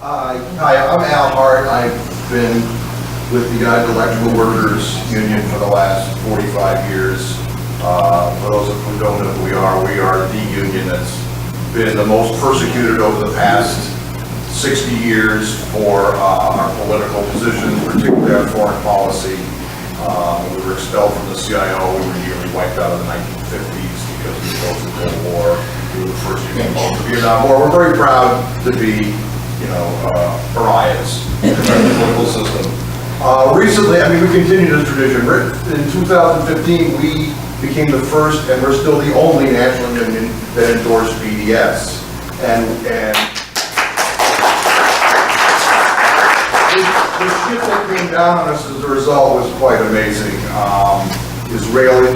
Hi, I'm Al Hart. I've been with the United Electrical Workers Union for the last 45 years. For those who don't know who we are the union that's been the most persecuted over the past 60 years for our political positions, particularly our foreign policy. We were expelled from the CIO. We were nearly wiped out in the 1950s because we opposed the Cold War. We were the first union opposed the Vietnam War. We're very proud to be, pariahs in the political system. Recently, we continue this tradition. In 2015, we became the first, and we're still the only national union that endorsed BDS. And the shit that came down on us as a result was quite amazing.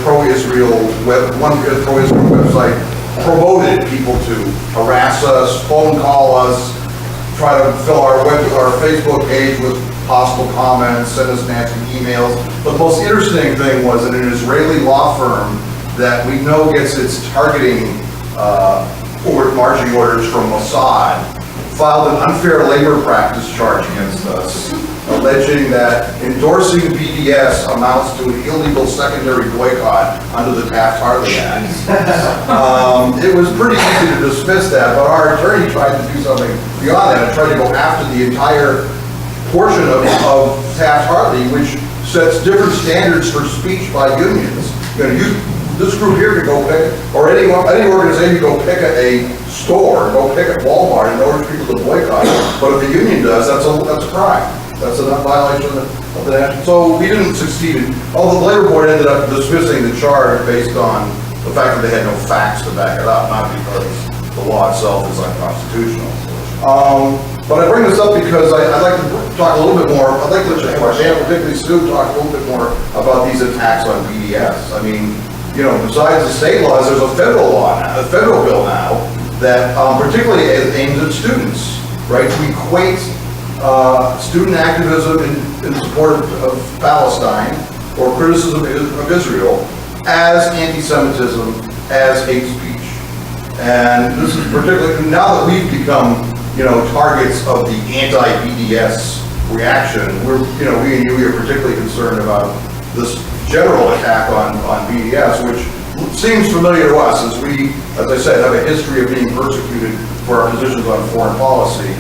Pro-Israel website promoted people to harass us, phone call us, try to fill our Facebook page with possible comments, send us nasty emails. But the most interesting thing was that an Israeli law firm that we know gets its targeting marching orders from Mossad filed an unfair labor practice charge against us, alleging that endorsing BDS amounts to an illegal secondary boycott under the Taft-Hartley Act. It was pretty easy to dismiss that, but our attorney tried to do something beyond that and tried to go after the entire portion of Taft-Hartley, which sets different standards for speech by unions. This group here can go pick, or any organization can go pick at a store, go pick at Walmart in order for people to boycott it. But if the union does, that's a crime. That's a violation of the national. So we didn't succeed. Although the labor board ended up dismissing the charge based on the fact that they had no facts to back it up, not because the law itself is unconstitutional. But I bring this up because I'd like to talk a little bit more. I'd like to let our panel, particularly Stu, talk a little bit more about these attacks on BDS. Besides the state laws, there's a federal law now, a federal bill now that particularly aims at students, right? To equate student activism in support of Palestine or criticism of Israel as anti-Semitism, as hate speech. And this is particularly, now that we've become, targets of the anti-BDS reaction, we and you are particularly concerned about this general attack on BDS, which seems familiar to us as we, as I said, have a history of being persecuted for our positions on foreign policy.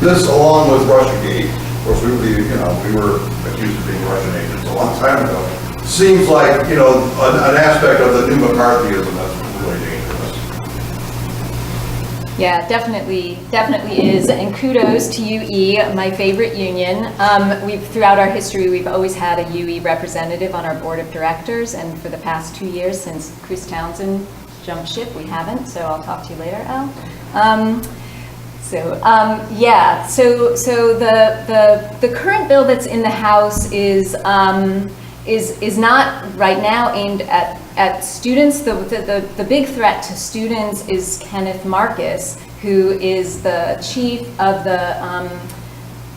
This along with Russiagate, of course we were accused of being Russian agents a long time ago, seems like, an aspect of the new McCarthyism that's really dangerous. Yeah, definitely is, and kudos to UE, my favorite union. Throughout our history, we've always had a UE representative on our board of directors, and for the past 2 years since Chris Townsend jumped ship, we haven't, so I'll talk to you later, Al. So the current bill that's in the House is not right now aimed at students. The big threat to students is Kenneth Marcus, who is the chief of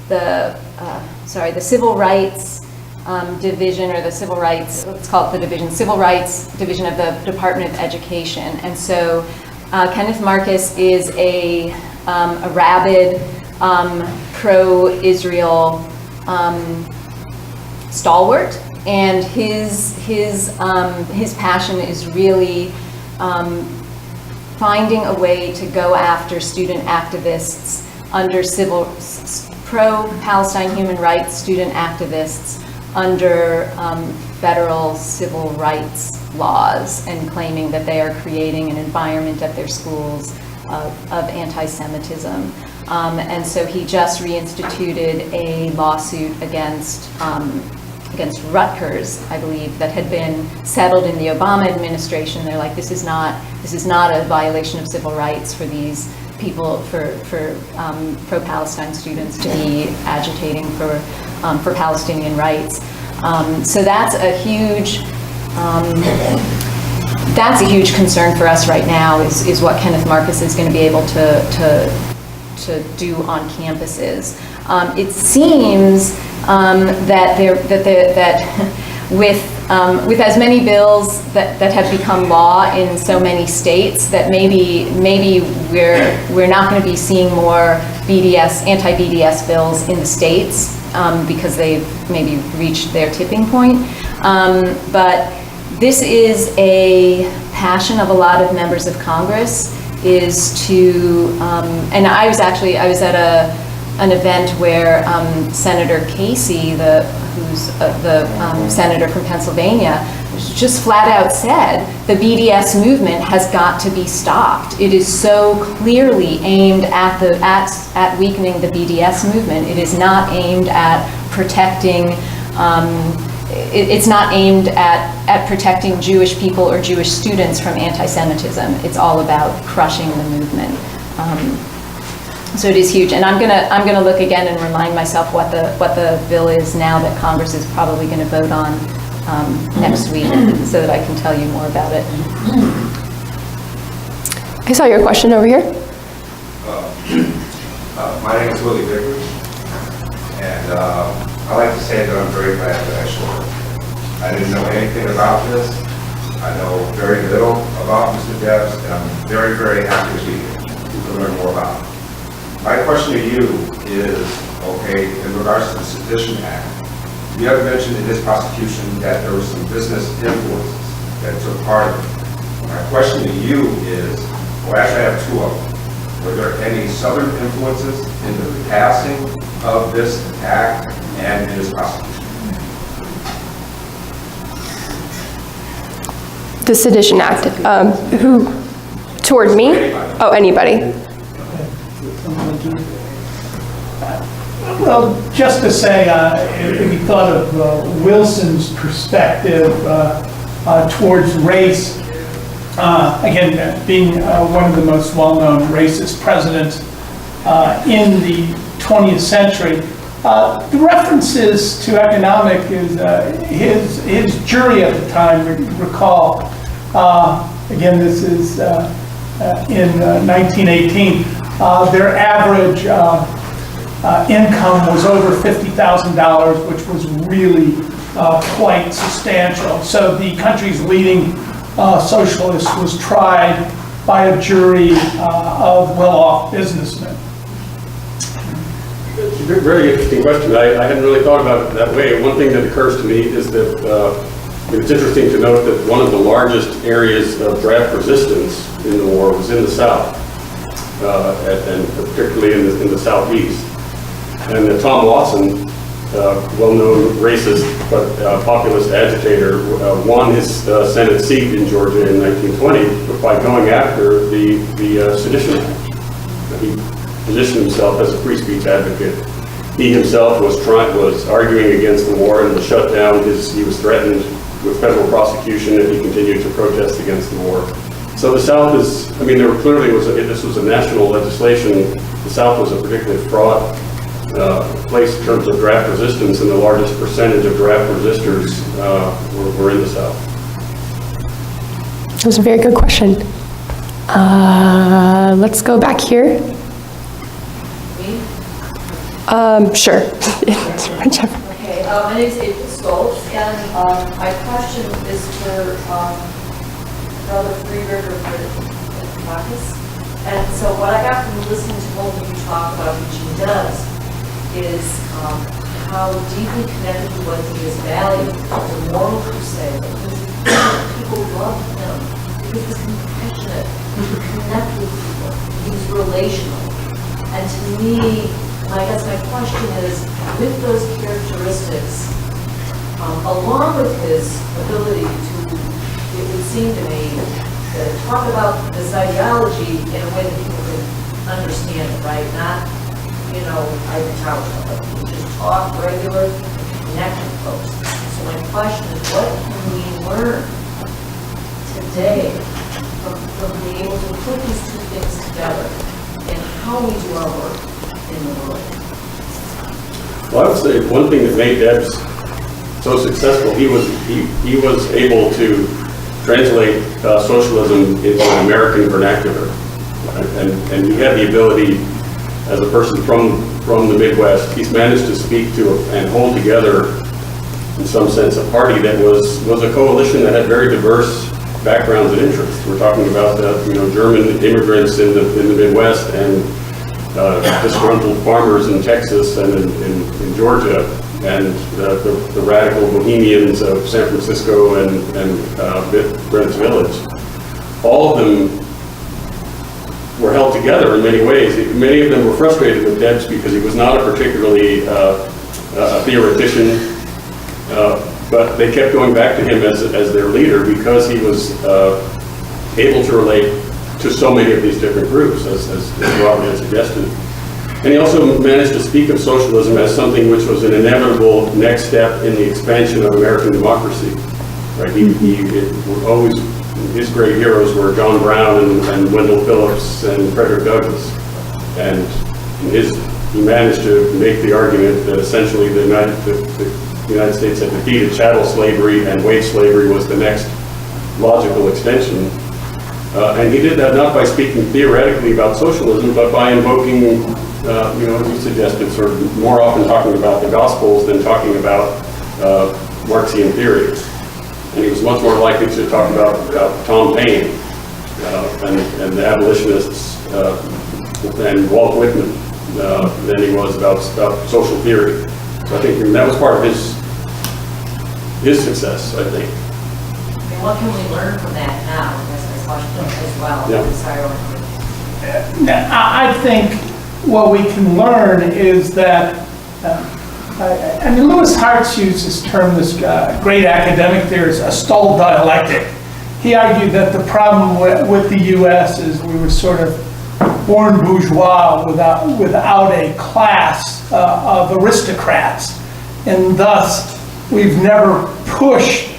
the Civil Rights Division, or the Civil Rights, let's call it the division, Civil Rights Division of the Department of Education. And so Kenneth Marcus is a rabid pro-Israel stalwart. And his passion is really finding a way to go after student activists under pro-Palestine human rights student activists under federal civil rights laws, and claiming that they are creating an environment at their schools of anti-Semitism. And so he just reinstituted a lawsuit against Rutgers, I believe, that had been settled in the Obama administration. They're like, this is not a violation of civil rights for these people, for pro-Palestine students to be agitating for Palestinian rights. So that's a huge concern for us right now. Is what Kenneth Marcus is going to be able to do on campuses. It seems that with with as many bills that have become law in so many states, that maybe we're not going to be seeing more anti-BDS bills in the states because they've maybe reached their tipping point. But this is a passion of a lot of members of Congress, is to, and I was at an event where Senator Casey, who's the senator from Pennsylvania, just flat out said the BDS movement has got to be stopped. It is so clearly aimed at weakening the BDS movement. It is not aimed at protecting. It's not aimed at protecting Jewish people or Jewish students from anti-Semitism. It's all about crushing the movement. So it is huge, and I'm gonna look again and remind myself what the bill is now that Congress is probably going to vote on next week, so that I can tell you more about it. I saw your question over here. My name is Willie Vickers, and I like to say that I'm very glad that I showed up. I didn't know anything about this. I know very little about Mr. Debs, and I'm very, very happy to be here to learn more about it. My question to you is, okay, in regards to the Sedition Act, you have mentioned in this prosecution that there were some business influences that took part of it. My question to you is, well, actually I have two of them. Were there any Southern influences in the passing of this act and in this prosecution? The Sedition Act. Who? Toward me? Anybody. Oh, anybody. Well, just to say, if we thought of Wilson's perspective towards race, again, being one of the most well-known racist presidents in the 20th century, the references to economic is his jury at the time, recall, again, this is in 1918, their average income was over $50,000, which was really quite substantial. So the country's leading socialist was tried by a jury of well-off businessmen. It's a very interesting question. I hadn't really thought about it that way. One thing that occurs to me is that it's interesting to note that one of the largest areas of draft resistance in the war was in the South, and particularly in the Southeast. And Tom Watson, well-known racist but populist agitator, won his Senate seat in Georgia in 1920 by going after the Sedition Act. He positioned himself as a free speech advocate. He himself was arguing against the war and was shut down. He was threatened with federal prosecution if he continued to protest against the war. So the South is, I mean, this was a national legislation. The South was a particularly fraught place in terms of draft resistance, and the largest percentage of draft resistors were in the South. That was a very good question. Let's go back here. Sure. Whichever. Okay, my name is April Stoltz, and my question is for Brother Freeberg or Fitrakis. And so what I got from listening to both of you talk about Eugene Debs is how deeply connected he was to his value, the moral crusade. People loved him because he was compassionate, he could connect with people, he was relational. And to me, I guess my question is, with those characteristics, along with his ability to, it would seem to me, to talk about this ideology in a way that people can understand it, right? Not, I but just talk regular, connect with folks. So my question is, what can we learn today from being able to put these two things together and how we do our work in the world? Well, I would say one thing that made Debs so successful, he was able to translate socialism into an American vernacular, and he had the ability, as a person from the Midwest, he's managed to speak to and hold together in some sense, a party that was a coalition that had very diverse backgrounds and interests. We're talking about German immigrants in the Midwest and disgruntled farmers in Texas and in Georgia, and the radical bohemians of San Francisco and Greenwich Village. All of them were held together in many ways. Many of them were frustrated with Debs because he was not a particularly a theoretician, but they kept going back to him as their leader because he was able to relate to so many of these different groups, as Robert had suggested. And he also managed to speak of socialism as something which was an inevitable next step in the expansion of American democracy. Right? His great heroes were John Brown and Wendell Phillips and Frederick Douglass. And he managed to make the argument that essentially the United States had defeated chattel slavery and wage slavery was the next logical extension. And he did that not by speaking theoretically about socialism, but by invoking, as you suggested, sort of more often talking about the Gospels than talking about Marxian theory. And he was much more likely to talk about Tom Paine and the abolitionists and Walt Whitman than he was about social theory. So I think that was part of his success, I think. And what can we learn from that now? That's my question as well. Yeah. Sorry, I think what we can learn is that Lewis Hartz used this term, this great academic theorist, a stalled dialectic. He argued that the problem with the U.S. is we were sort of born bourgeois without a class of aristocrats, and thus we've never pushed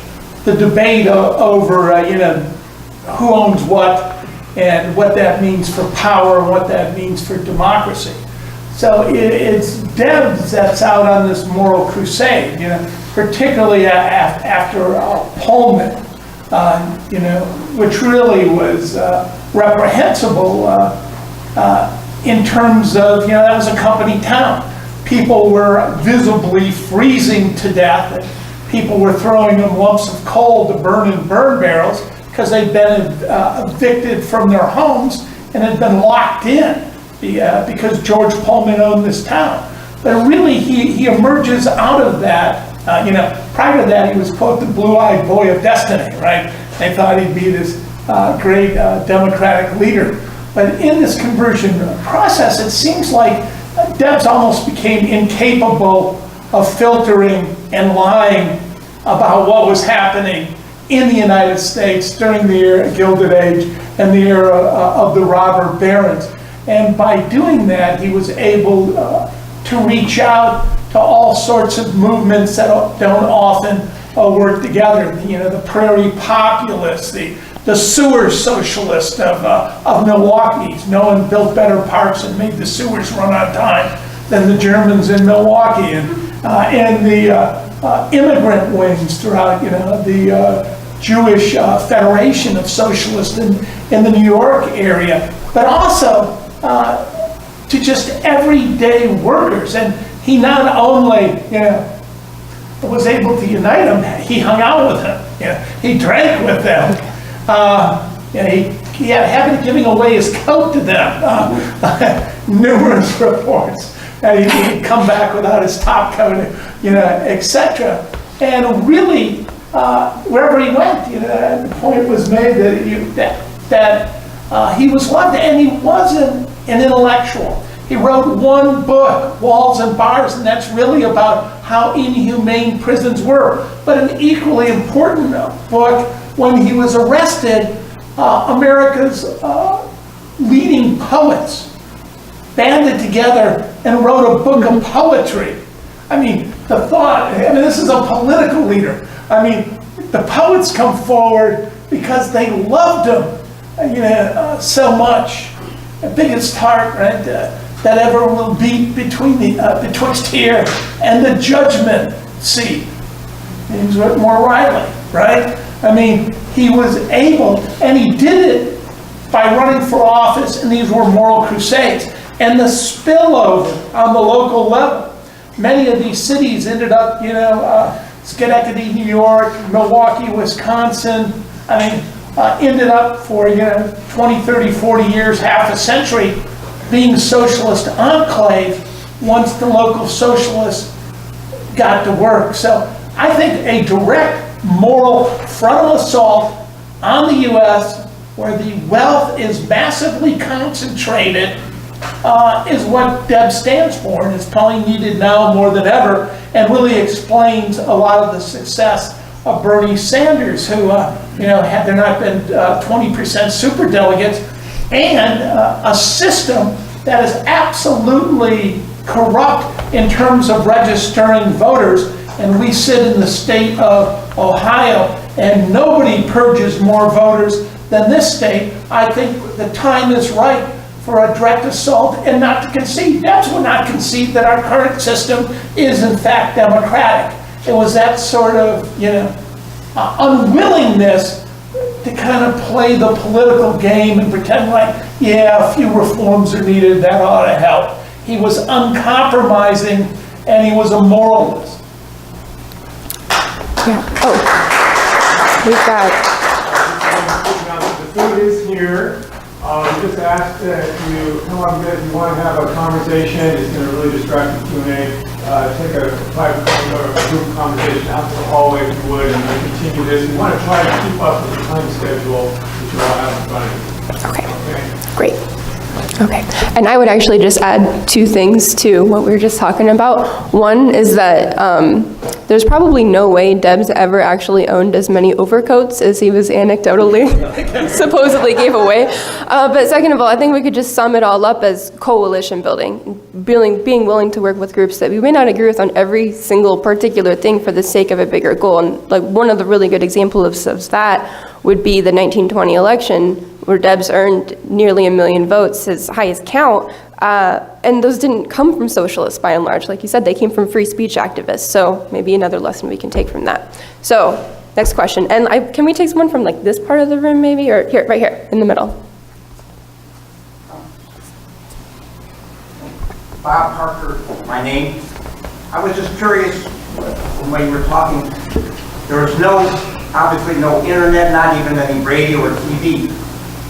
the debate over who owns what and what that means for power and what that means for democracy. So it's Debs that's out on this moral crusade, particularly after Pullman, which really was reprehensible in terms of, that was a company town. People were visibly freezing to death, and people were throwing them lumps of coal to burn in burn barrels because they'd been evicted from their homes and had been locked in. Because George Pullman owned this town. But really, he emerges out of that. Prior to that, he was, quote, the blue-eyed boy of destiny, right? They thought he'd be this great democratic leader. But in this conversion process, it seems like Debs almost became incapable of filtering and lying about what was happening in the United States during the Gilded Age and the era of the robber barons. And by doing that, he was able to reach out to all sorts of movements that don't often work together. The prairie populists, the sewer socialists of Milwaukee. No one built better parks and made the sewers run on time than the Germans in Milwaukee. And the immigrant wings throughout, the Jewish Federation of Socialists in the New York area. But also, to just everyday workers. And he not only, was able to unite them, he hung out with them. He drank with them. He had a habit of giving away his coat to them. Numerous reports. And he'd come back without his top coat, etc. And really, wherever he went, the point was made that he was loved, and he wasn't an intellectual. He wrote one book, Walls and Bars, and that's really about how inhumane prisons were. But an equally important book, when he was arrested, America's leading poets banded together and wrote a book of poetry. The thought, this is a political leader. The poets come forward because they loved him, so much. The biggest heart, right, that ever will beat betwixt here and the judgment seat. James Whitmore Riley, right? He was able, and he did it by running for office, and these were moral crusades. And the spillover on the local level, many of these cities ended up, Schenectady, New York, Milwaukee, Wisconsin. I mean, ended up for 20, 30, 40 years, half a century, being socialist enclave once the local socialists got to work. So I think a direct moral frontal assault on the U.S. where the wealth is massively concentrated is what Debs stands for, and it's probably needed now more than ever, and really explains a lot of the success of Bernie Sanders, who, had there not been 20% superdelegates, and a system that is absolutely corrupt in terms of registering voters. And we sit in the state of Ohio, and nobody purges more voters than this state. I think the time is right for a direct assault and not to concede. Debs would not concede that our current system is in fact democratic. It was that sort of, unwillingness to kind of play the political game and pretend like, yeah, a few reforms are needed, that ought to help. He was uncompromising and he was a moralist. Yeah. Oh, we've got. The food is here. We just asked that you come up a bit if you want to have a conversation. It's going to really distract the Q&A. Take a private group conversation out to the hallway if you would, and we'll continue this. We want to try to keep up with the time schedule that you all have in front of you. Okay. Great. Okay, and I would actually just add two things to what we were just talking about. One is that there's probably no way Debs ever actually owned as many overcoats as he was anecdotally supposedly gave away. But second of all, I think we could just sum it all up as coalition building, being willing to work with groups that we may not agree with on every single particular thing for the sake of a bigger goal. And like one of the really good examples of that would be the 1920 election, where Debs earned nearly 1 million votes, his highest count, and those didn't come from socialists by and large. Like you said, they came from free speech activists, so maybe another lesson we can take from that. So, next question, and can we take someone from like this part of the room maybe, or here, right here, in the middle? Bob Parker, my name. I was just curious, when you were talking, there was obviously no internet, not even any radio or TV.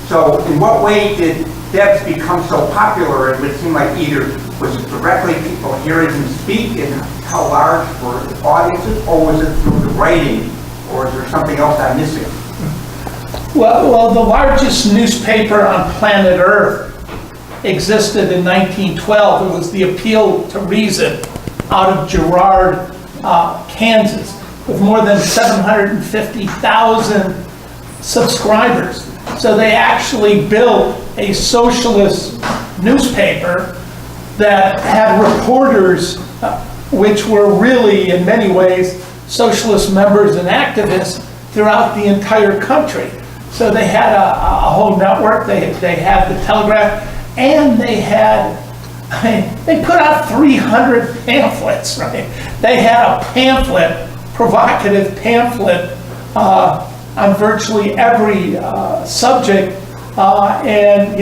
So in what way did Debs become so popular? It would seem like either was it directly people hearing him speak and how large were the audiences, or was it through the writing, or is there something else I'm missing? Well, the largest newspaper on planet Earth existed in 1912. It was the Appeal to Reason out of Girard, Kansas, with more than 750,000 subscribers. So they actually built a socialist newspaper that had reporters which were really, in many ways, socialist members and activists throughout the entire country. So they had a whole network. They had the Telegraph, and they put out 300 pamphlets, right? They had a pamphlet, provocative pamphlet, on virtually every subject, and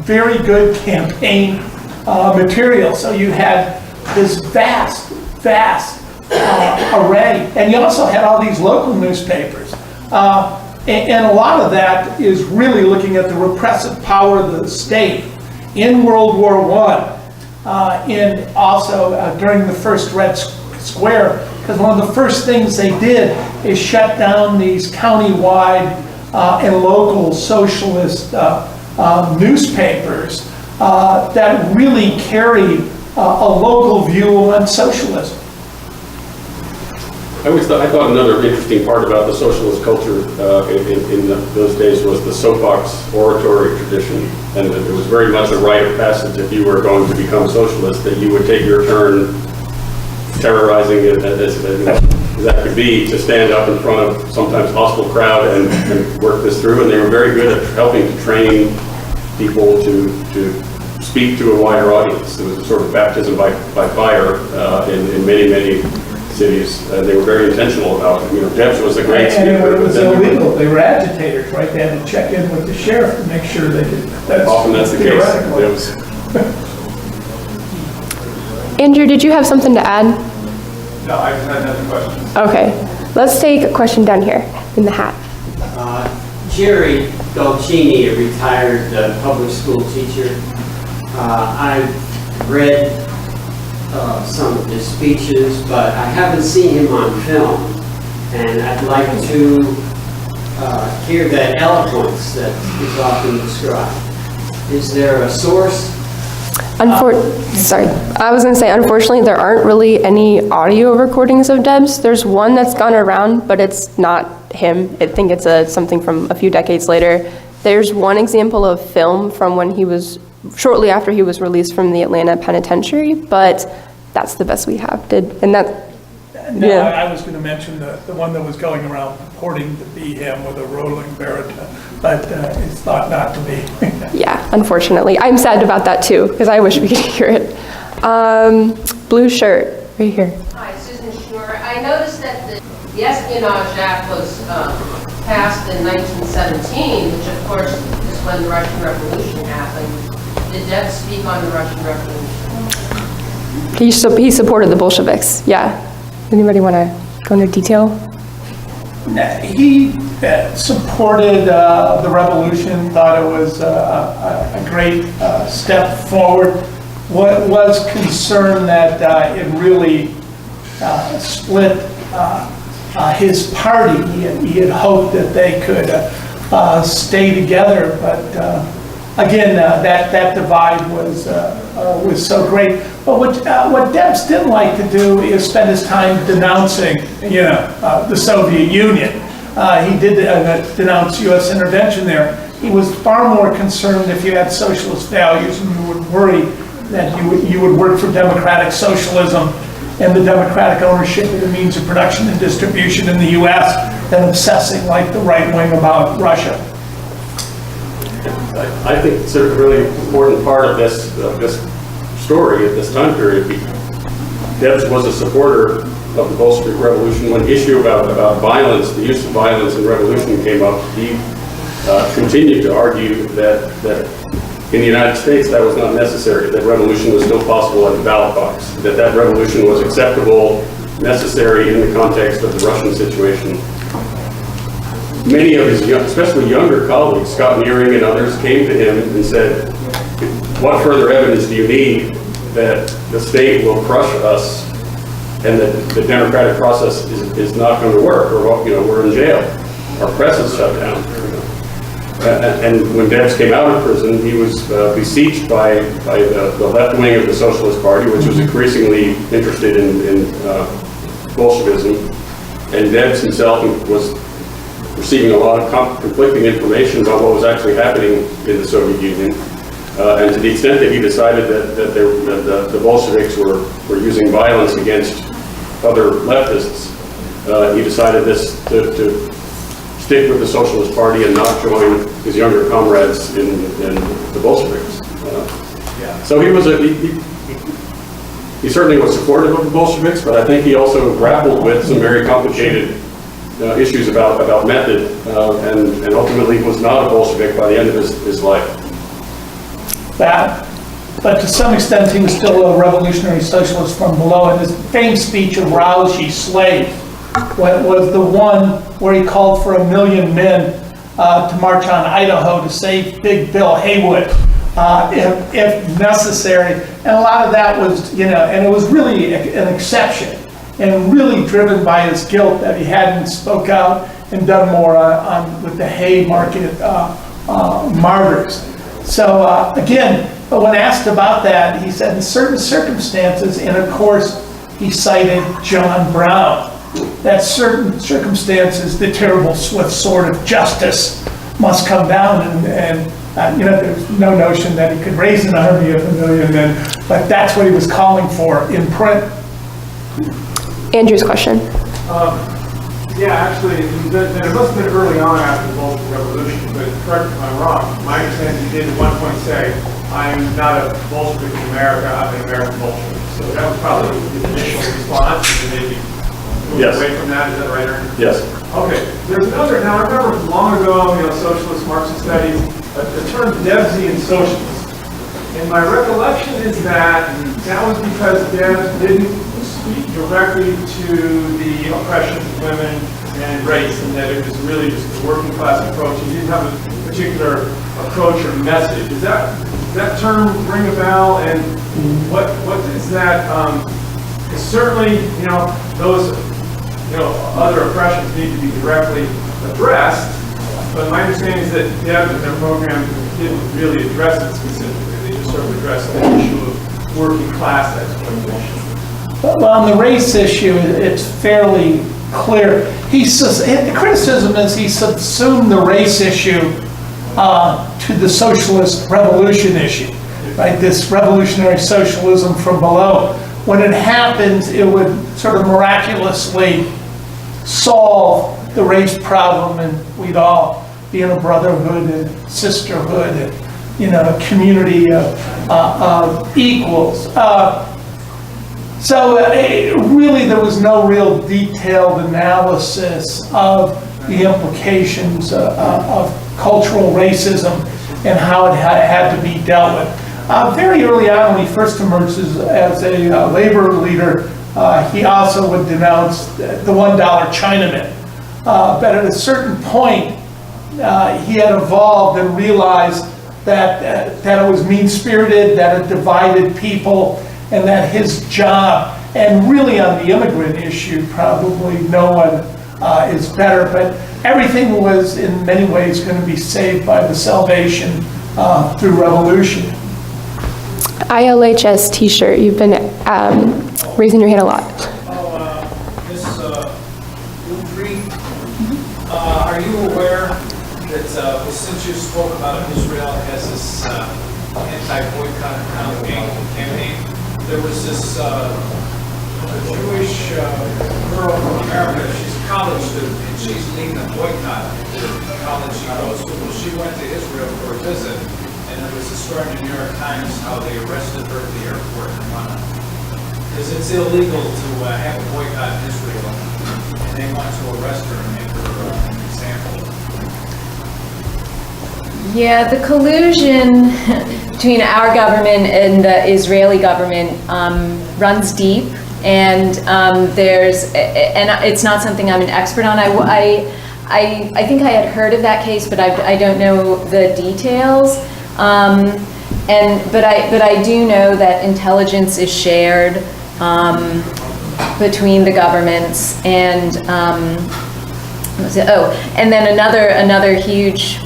very good campaign material. So you had this vast array, and you also had all these local newspapers, and a lot of that is really looking at the repressive power of the state in World War I, and also during the first Red Square. Because one of the first things they did is shut down these county-wide and local socialist newspapers that really carried a local view on socialism. I thought another interesting part about the socialist culture in those days was the soapbox oratory tradition, and it was very much a rite of passage if you were going to become socialist, that you would take your turn terrorizing it as that could be, to stand up in front of sometimes hostile crowd and work this through. And they were very good at helping to train people to speak to a wider audience. It was a sort of baptism by fire in many cities. They were very intentional about it. Debs was a great speaker. And it was illegal. They were agitators, right? They had to check in with the sheriff to make sure they did. Often that's the case. Andrew, did you have something to add? No, I just had another question. Okay, let's take a question down here in the hat. Jerry Dolcini, a retired public school teacher. I've read some of his speeches, but I haven't seen him on film. And I'd like to hear that eloquence that is often described. Is there a source? Sorry, I was going to say, unfortunately, there aren't really any audio recordings of Debs. There's one that's gone around, but it's not him. I think it's something from a few decades later. There's one example of film from when he was, shortly after he was released from the Atlanta penitentiary, but that's the best we have. No, Yeah. I was going to mention the one that was going around purporting to be him with a rolling baritone, but it's thought not to be. Yeah, unfortunately. I'm sad about that too, because I wish we could hear it. Blue shirt, right here. Hi, Susan Schnorr. I noticed that the Espionage Act was passed in 1917, which of course is when the Russian Revolution happened. Did Debs speak on the Russian Revolution? He supported the Bolsheviks, yeah. Anybody want to go into detail? He supported the revolution, thought it was a great step forward. Was concerned that it really split his party. He had hoped that they could stay together, but again, that divide was so great. But what Debs didn't like to do is spend his time denouncing, the Soviet Union. He did denounce U.S. intervention there. He was far more concerned if you had socialist values and you would worry that you would work for democratic socialism and the democratic ownership of the means of production and distribution in the U.S. than obsessing like the right wing about Russia. I think it's a really important part of this story at this time period. Debs was a supporter of the Bolshevik Revolution. When the issue about violence, the use of violence in revolution came up, he continued to argue that in the United States that was not necessary, that revolution was still possible at the ballot box, that revolution was acceptable, necessary in the context of the Russian situation. Many of his, especially younger colleagues, Scott Nearing and others, came to him and said, what further evidence do you need that the state will crush us and that the democratic process is not going to work, or we're in jail, our press is shut down. And when Debs came out of prison, he was besieged by the left wing of the Socialist Party, which was increasingly interested in Bolshevism. And Debs himself was receiving a lot of conflicting information about what was actually happening in the Soviet Union. And to the extent that he decided that the Bolsheviks were using violence against other leftists, he decided to stick with the Socialist Party and not join his younger comrades in the Bolsheviks. So he certainly was supportive of the Bolsheviks, but I think he also grappled with some very complicated issues about method, and ultimately was not a Bolshevik by the end of his life. But to some extent, he was still a revolutionary socialist from below. And his famed speech of Rouse Ye Slave was the one where he called for 1 million men to march on Idaho to save Big Bill Haywood, if necessary. And a lot of that was, and it was really an exception, and really driven by his guilt that he hadn't spoke out and done more with the Haymarket martyrs. So again, when asked about that, he said in certain circumstances, and of course he cited John Brown, that certain circumstances the terrible swift sword of justice must come down, and there's no notion that he could raise an army of 1 million men, but that's what he was calling for in print. Andrew's question. Yeah, actually, it must have been early on after the Bolshevik Revolution, but correct me if I'm wrong. My understanding, he did at one point say, I'm not a Bolshevik in America, I'm an American Bolshevik. So that was probably his initial response, and maybe moved away from that. Is that right, Ernest? Yes. Okay. There's another, now I remember long ago, socialist Marxist studies, the term Debsian socialist. And my recollection is that was because Debs didn't speak directly to the oppression of women and race, and that it was really just a working class approach. You didn't have a particular approach or message. Does that term ring a bell? And what is that? Because certainly, those other oppressions need to be directly addressed. But my understanding is that Debs and their program didn't really address it specifically. They just sort of addressed the issue of working class exploitation. Well, on the race issue, it's fairly clear. The criticism is he subsumed the race issue to the socialist revolution issue, right? This revolutionary socialism from below. When it happens, it would sort of miraculously solve the race problem, and we'd all be in a brotherhood and sisterhood and, a community of equals. So really there was no real detailed analysis of the implications of cultural racism and how it had to be dealt with. Very early on, when he first emerged as a labor leader, he also would denounce the $1 Chinaman. But at a certain point, he had evolved and realized that it was mean-spirited, that it divided people, and that his job, and really on the immigrant issue, probably no one is better, but everything was in many ways going to be saved by the salvation through revolution. ILHS t-shirt, you've been raising your hand a lot. Ms. Udry, are you aware that since you spoke about Israel as this anti-boycott campaign, there was this Jewish girl from America, she's a college student, and she's leading a boycott at the college she goes to. Well, she went to Israel for a visit, and there was a story in the New York Times how they arrested her at the airport in London. Because it's illegal to have a boycott in Israel, and they want to arrest her and make her an example. Yeah, the collusion between our government and the Israeli government runs deep, and it's not something I'm an expert on. I think I had heard of that case, but I don't know the details. But I do know that intelligence is shared between the governments, and and then another huge.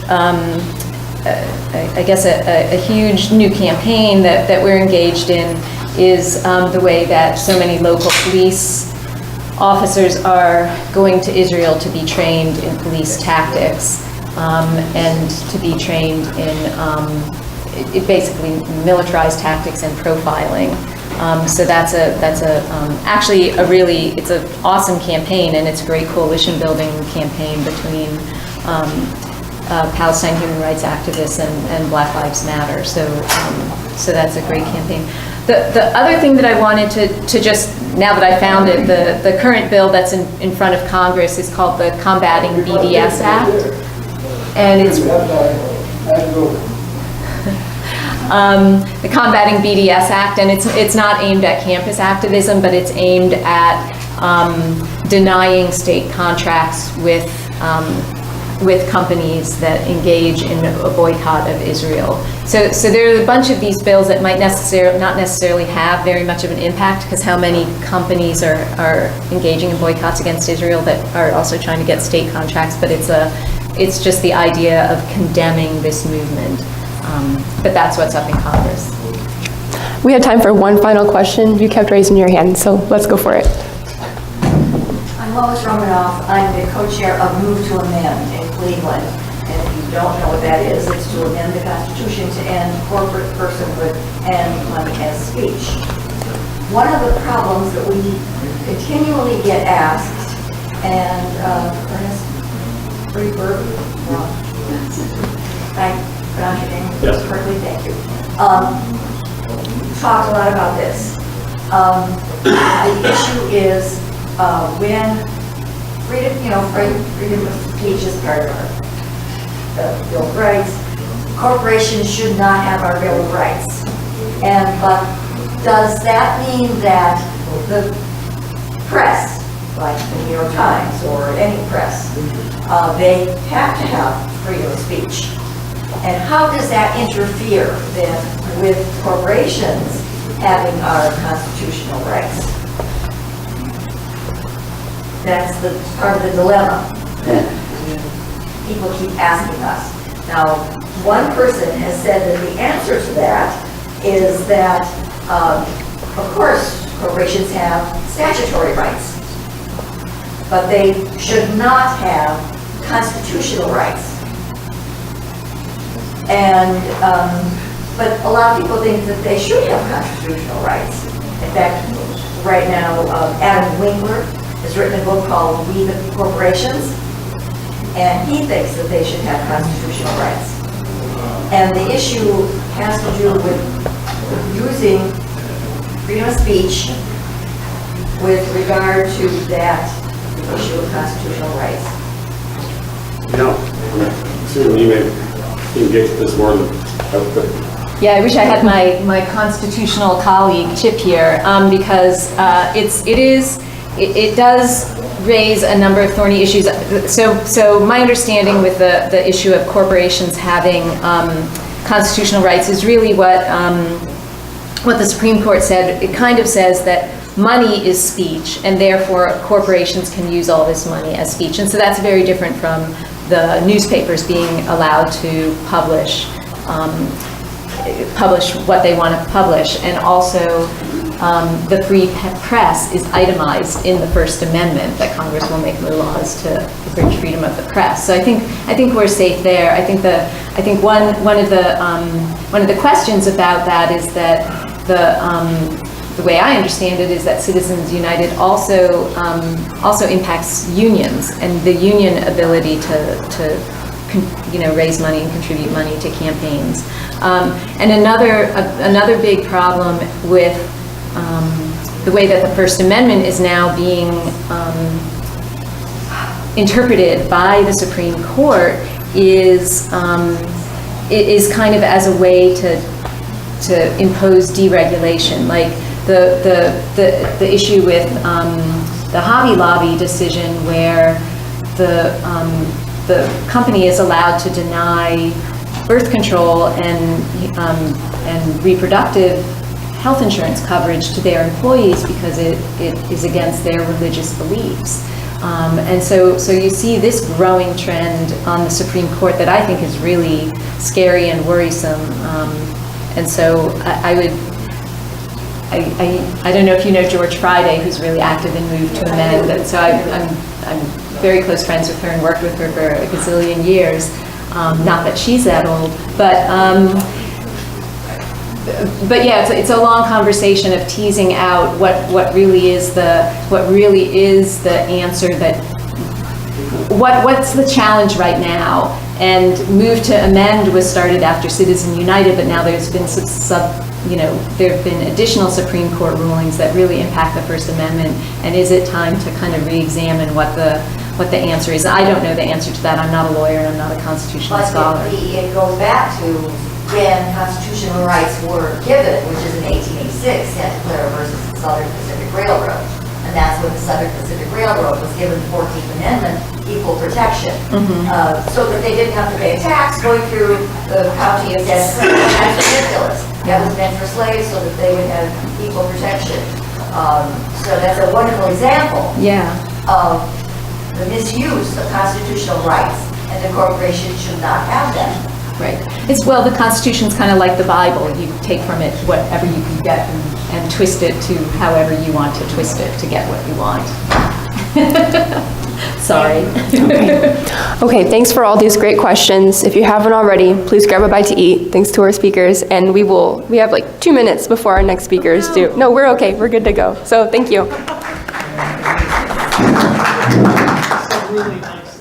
I guess a huge new campaign that we're engaged in is the way that so many local police officers are going to Israel to be trained in police tactics and to be trained in basically militarized tactics and profiling. So that's actually it's an awesome campaign, and it's a great coalition building campaign between Palestine human rights activists and Black Lives Matter. So that's a great campaign. The other thing that I wanted to just, now that I found it, the current bill that's in front of Congress is called the Combating BDS Act. And it's the Combating BDS Act, and it's not aimed at campus activism, but it's aimed at denying state contracts with companies that engage in a boycott of Israel. So there are a bunch of these bills that might not necessarily have very much of an impact, because how many companies are engaging in boycotts against Israel that are also trying to get state contracts, but it's just the idea of condemning this movement. But that's what's up in Congress. We had time for one final question. You kept raising your hand, so let's go for it. I'm Lois Romanoff. I'm the co-chair of Move to Amend in Cleveland. And if you don't know what that is, it's to amend the Constitution to end corporate personhood and money as speech. One of the problems that we continually get asked, and Ernest Freeberg, I pronounced your name correctly, thank you. Talked a lot about this. The issue is when freedom of speech is part of our Bill of Rights, corporations should not have our Bill of Rights. But does that mean that the press, like the New York Times or any press, they have to have freedom of speech. And how does that interfere then with corporations having our constitutional rights? That's the part of the dilemma that people keep asking us. Now, one person has said that the answer to that is that, of course, corporations have statutory rights, but they should not have constitutional rights. And, but a lot of people think that they should have constitutional rights. In fact, right now, Adam Winkler has written a book called We the Corporations, and he thinks that they should have constitutional rights. And the issue has to do with using freedom of speech with regard to that issue of constitutional rights. You may engage with this more than Yeah, I wish I had my constitutional colleague Chip here, because it does raise a number of thorny issues. So my understanding with the issue of corporations having constitutional rights is really what the Supreme Court said. It kind of says that money is speech, and therefore corporations can use all this money as speech. And so that's very different from the newspapers being allowed to publish what they want to publish. And also the free press is itemized in the First Amendment, that Congress will make no laws to abridge freedom of the press. So I think we're safe there. I think one of the questions about that is that the way I understand it is that Citizens United also impacts unions and the union ability to raise money and contribute money to campaigns. And another big problem with the way that the First Amendment is now being interpreted by the Supreme Court is kind of as a way to impose deregulation. Like the issue with the Hobby Lobby decision, where the company is allowed to deny birth control and reproductive health insurance coverage to their employees because it is against their religious beliefs. And so you see this growing trend on the Supreme Court that I think is really scary and worrisome. And so I don't know if you know George Friday, who's really active in Move to Amend. And so I'm very close friends with her and worked with her for a gazillion years. Not that she's that old, but yeah, it's a long conversation of teasing out what really is the answer, what's the challenge right now. And Move to Amend was started after Citizens United, but now there's been there have been additional Supreme Court rulings that really impact the First Amendment. And is it time to kind of re-examine what the answer is? I don't know the answer to that. I'm not a lawyer and I'm not a constitutional scholar. But it goes back to when constitutional rights were given, which is in 1886, Santa Clara versus the Southern Pacific Railroad. And that's when the Southern Pacific Railroad was given the 14th Amendment, equal protection, so that they didn't have to pay a tax going through the county of Debs. That's ridiculous. That was meant for slaves so that they would have equal protection. So that's a wonderful example of the misuse of constitutional rights, and the corporation should not have them. Right. The Constitution's kind of like the Bible. You take from it whatever you can get and twist it to however you want to twist it to get what you want. Sorry. Okay, thanks for all these great questions. If you haven't already, please grab a bite to eat. Thanks to our speakers. And we have like 2 minutes before our next speakers do. No, we're okay. We're good to go. So thank you. Really nice